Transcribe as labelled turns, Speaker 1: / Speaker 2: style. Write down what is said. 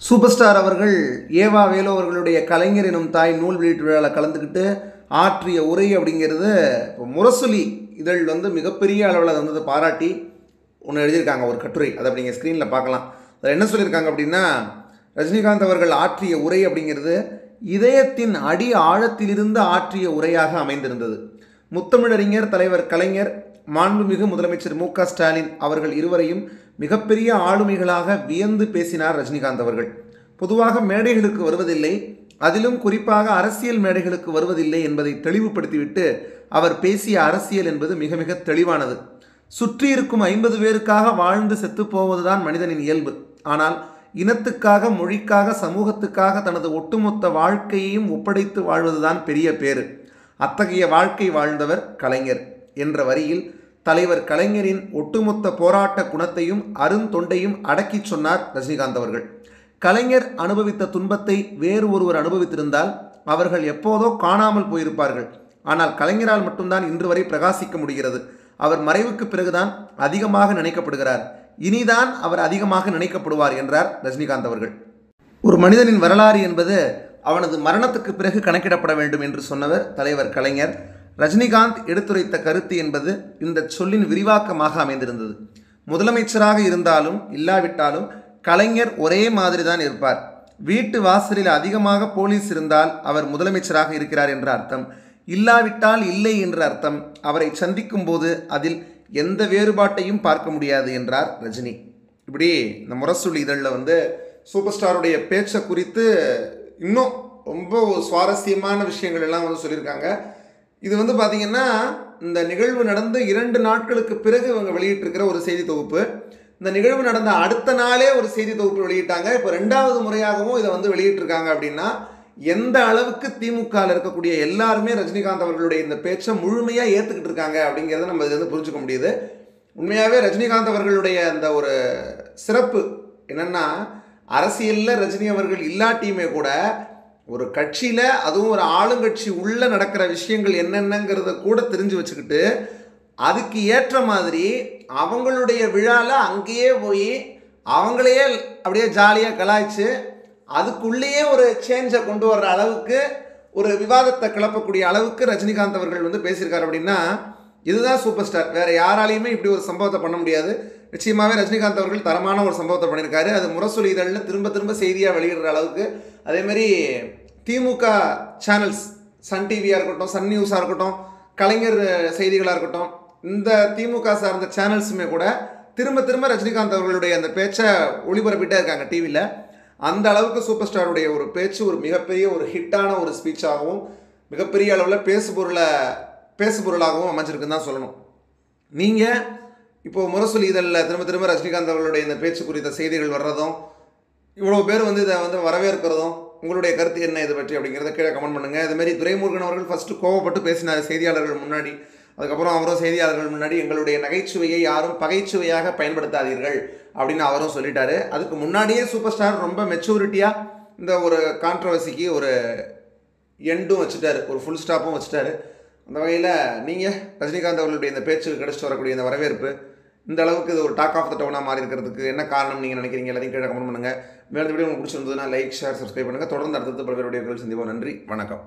Speaker 1: Super star அவர்கள் ஏவா வேலு அவர்களுடைய கலைஞர் எனும் தாய் நூல் வெளியீட்டு விழாவில் கலந்துக்கிட்டு ஆற்றிய உரை அப்படிங்கிறது இப்போ முரசொலி இதழ் மிகப்பெரிய அளவில் அதை பாராட்டி ஒன்று எழுதியிருக்காங்க, ஒரு கட்டுரை. அதை அப்படிங்க ஸ்க்ரீனில் பார்க்கலாம். அதில் என்ன சொல்லியிருக்காங்க அப்படின்னா, ரஜினிகாந்த் அவர்கள் ஆற்றிய உரை அப்படிங்கிறது இதயத்தின் அடி ஆழத்திலிருந்து ஆற்றிய உரையாக அமைந்திருந்தது. முத்தமிழறிஞர் தலைவர் கலைஞர், மாண்புமிகு முதலமைச்சர் மு.க. ஸ்டாலின் அவர்கள் இருவரையும் மிகப்பெரிய ஆளுமைகளாக வியந்து பேசினார் ரஜினிகாந்த் அவர்கள். பொதுவாக மேடைகளுக்கு வருவதில்லை, அதிலும் குறிப்பாக அரசியல் மேடைகளுக்கு வருவதில்லை என்பதை தெளிவுபடுத்திவிட்டு அவர் பேசிய அரசியல் என்பது மிக மிக தெளிவானது. சுற்றி இருக்கும் 50 பேருக்காக வாழ்ந்து செத்துப்போவதுதான் மனிதனின் இயல்பு. ஆனால் இனத்துக்காக, மொழிக்காக, சமூகத்துக்காக தனது ஒட்டுமொத்த வாழ்க்கையையும் ஒப்படைத்து வாழ்வதுதான் பெரிய பேறு. அத்தகைய வாழ்க்கை வாழ்ந்தவர் கலைஞர் என்ற வரியில் தலைவர் கலைஞரின் ஒட்டுமொத்த போராட்ட குணத்தையும் அருந்தொண்டையும் அடக்கி சொன்னார் ரஜினிகாந்த் அவர்கள். கலைஞர் அனுபவித்த துன்பத்தை வேறு ஒருவர் அனுபவித்திருந்தால் அவர்கள் எப்போதோ காணாமல் போயிருப்பார்கள். ஆனால் கலைஞரால் மட்டும்தான் இன்று வரை பிரகாசிக்க முடிகிறது. அவர் மறைவுக்கு பிறகுதான் அதிகமாக நினைக்கப்படுகிறார். இனிதான் அவர் அதிகமாக நினைக்கப்படுவார் என்றார் ரஜினிகாந்த் அவர்கள். ஒரு மனிதனின் வரலாறு என்பது அவனது மரணத்துக்கு பிறகு கணக்கிடப்பட வேண்டும் என்று சொன்னவர் தலைவர் கலைஞர். ரஜினிகாந்த் எடுத்துரைத்த கருத்து என்பது இந்த சொல்லின் விரிவாக்கமாக அமைந்திருந்தது. முதலமைச்சராக இருந்தாலும் இல்லாவிட்டாலும் கலைஞர் ஒரே மாதிரி தான் இருப்பார். வீட்டு வாசலில் அதிகமாக போலீஸ் இருந்தால் அவர் முதலமைச்சராக இருக்கிறார் என்ற அர்த்தம், இல்லாவிட்டால் இல்லை என்ற அர்த்தம். அவரை சந்திக்கும் போது அதில் எந்த வேறுபாட்டையும் பார்க்க முடியாது என்றார் ரஜினி. இப்படி இந்த முரசொலி இதழில் சூப்பர் ஸ்டாருடைய பேச்சை குறித்து இன்னும் ரொம்ப சுவாரஸ்யமான விஷயங்கள் எல்லாம் சொல்லியிருக்காங்க. இது பார்த்திங்கன்னா, இந்த நிகழ்வு நடந்து 2 நாட்களுக்கு பிறகு இவங்க வெளியிட்டிருக்கிற ஒரு செய்தி தொகுப்பு. இந்த நிகழ்வு நடந்த அடுத்த நாளே ஒரு செய்தி தொகுப்பு வெளியிட்டாங்க. இப்போ 2வது முறையாகவும் இதை வெளியிட்டிருக்காங்க. அப்படின்னா எந்த அளவுக்கு திமுகவில் இருக்கக்கூடிய எல்லாருமே ரஜினிகாந்த் அவர்களுடைய இந்த பேச்சை முழுமையாக ஏற்றுக்கிட்டு இருக்காங்க அப்படிங்கிறத நம்ம இதில் புரிஞ்சுக்க முடியுது. உண்மையாகவே ரஜினிகாந்த் அவர்களுடைய அந்த ஒரு சிறப்பு என்னென்னா, அரசியலில் ரஜினி அவர்கள் இல்லாட்டியுமே கூட ஒரு கட்சியில், அதுவும் ஒரு ஆளுங்கட்சி உள்ளே நடக்கிற விஷயங்கள் என்னென்னங்கிறத கூட தெரிஞ்சு வச்சுக்கிட்டு அதுக்கு ஏற்ற மாதிரி அவங்களுடைய விழாவில் அங்கேயே போய் அவங்களையே அப்படியே ஜாலியாக கலாய்ச்சி அதுக்குள்ளேயே ஒரு சேஞ்சை கொண்டு வர்ற அளவுக்கு, ஒரு விவாதத்தை கிளப்பக்கூடிய அளவுக்கு ரஜினிகாந்த் அவர்கள் பேசியிருக்காரு. அப்படின்னா இதுதான் சூப்பர் ஸ்டார். வேறு யாராலையுமே இப்படி ஒரு சம்பவத்தை பண்ண முடியாது. நிச்சயமாகவே ரஜினிகாந்த் அவர்கள் தரமான ஒரு சம்பவத்தை பண்ணியிருக்காரு. அது முரசொலி இதழில் திரும்ப திரும்ப செய்தியாக வெளியிடுற அளவுக்கு. அதேமாதிரி திமுக சேனல்ஸ், சன் டிவியாக இருக்கட்டும், சன் நியூஸாக இருக்கட்டும், கலைஞர் செய்திகளாக இருக்கட்டும், இந்த திமுக சார்ந்த சேனல்ஸுமே கூட திரும்ப திரும்ப ரஜினிகாந்த் அவர்களுடைய அந்த பேச்சை ஒளிபரப்பிட்டே இருக்காங்க டிவியில். அந்த அளவுக்கு சூப்பர் ஸ்டாருடைய ஒரு பேச்சு ஒரு மிகப்பெரிய ஒரு ஹிட்டான ஒரு ஸ்பீச்சாகவும் மிகப்பெரிய அளவில் பேசுபொருளாகவும் அமைஞ்சிருக்குன்னு தான் சொல்லணும். நீங்கள் இப்போது முரசொலி இதழில் திரும்ப திரும்ப ரஜினிகாந்த் அவர்களுடைய இந்த பேச்சு குறித்த செய்திகள் வர்றதும், இவ்வளோ பேர் இதை வரவேற்கிறதும், உங்களுடைய கருத்து என்ன இதை பற்றி அப்படிங்கிறத கீழே கமெண்ட் பண்ணுங்கள். இதுமாரி துரைமுருகன் அவர்கள் ஃபஸ்ட்டு கோவப்பட்டு பேசினார் செய்தியாளர்கள் முன்னாடி. அதுக்கப்புறம் அவரும் செய்தியாளர்கள் முன்னாடி எங்களுடைய நகைச்சுவையை யாரும் பகைச்சுவையாக பயன்படுத்தாதீர்கள் அப்படின்னு அவரும் சொல்லிட்டாரு. அதுக்கு முன்னாடியே சூப்பர் ஸ்டார் ரொம்ப மெச்சூரிட்டியாக இந்த ஒரு கான்ட்ரவர்சிக்கு ஒரு எண்டும் வச்சுட்டார், ஒரு ஃபுல் ஸ்டாப்பும் வச்சுட்டாரு. அந்த வகையில் நீங்கள் ரஜினிகாந்த் அவர்களுடைய இந்த பேச்சுக்கு கிடைச்சிட்டு வரக்கூடிய இந்த வரவேற்பு இந்த அளவுக்கு இது ஒரு டாக் ஆஃப் த டவுனாக மாறி இருக்கிறதுக்கு என்ன காரணம் நீங்கள் நினைக்கிறீங்க? எல்லாத்தையும் கீழே கமெண்ட் பண்ணுங்கள். மேலும் வீடியோ உங்களுக்கு பிடிச்சிருந்ததுன்னா லைக், ஷேர், சப்ஸ்கிரைப் பண்ணுங்கள். தொடர்ந்து அடுத்தது பல்வேறு வீடியோக்கள் சந்திப்போம். நன்றி, வணக்கம்.